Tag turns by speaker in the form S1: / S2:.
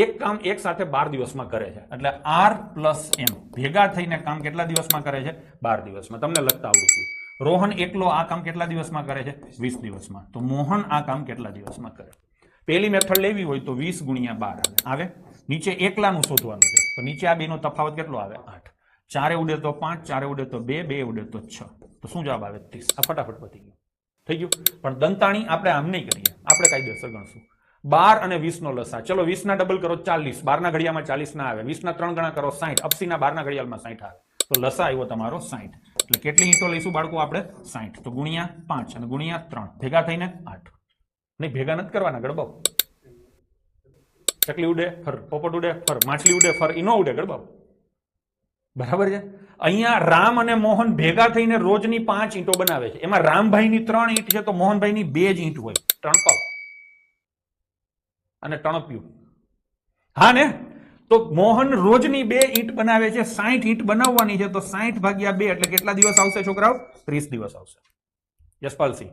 S1: એક કામ એક સાથે 12 દિવસમાં કરે છે એટલે R + M ભેગા થઈને કામ કેટલા દિવસમાં કરે છે? 12 દિવસમાં. તમને લખતા આવડી ગયું. રોહન એકલો આ કામ કેટલા દિવસમાં કરે છે? 20 દિવસમાં. તો મોહન આ કામ કેટલા દિવસમાં કરે? પહેલી મેથડ લેવી હોય તો 20 × 12 આવે. નીચે એકલાનું શોધવાનું છે તો નીચે આ બેનો તફાવત કેટલો આવે? 8. 4 ઉડે તો 5, 4 ઉડે તો 2, 2 ઉડે તો 6. તો શું જવાબ આવે? 30. આ ફટાફટ પતી ગયું. થઈ ગયું. પણ દંતાણી આપણે આમ નહીં કરીએ, આપણે કાયદેસર ગણશું. 12 અને 20 નો લસા. ચલો 20 ના ડબલ કરો 40, 12 ના ઘડિયામાં 40 ના આવે. 20 ના 3 ગણા કરો 60, 80 ના 12 ના ઘડિયાળમાં 60 આવે. તો લસા આવ્યો તમારો 60. એટલે કેટલી ઈંટો લઈશું બાળકો આપણે? 60. તો ગુણ્યા 5 અને ગુણ્યા 3 ભેગા થઈને 8. નહીં ભેગા નથી કરવાના ગડબાવ. ચકલી ઉડે ફર, પોપટ ઉડે ફર, માછલી ઉડે ફર, ઈ નો ઉડે ગડબાવ. બરાબર છે. અહીંયા રામ અને મોહન ભેગા થઈને રોજની 5 ઈંટો બનાવે છે. એમાં રામભાઈની 3 ઈંટ છે તો મોહનભાઈની 2 જ ઈંટ હોય. ટણપાવ અને ટણપ્યું. હા ને? તો મોહન રોજની 2 ઈંટ બનાવે છે. 60 ઈંટ બનાવવાની છે તો 60 ભાગ્યા 2 એટલે કેટલા દિવસ આવશે છોકરાઓ? 30 દિવસ આવશે. યશપાલસિંહ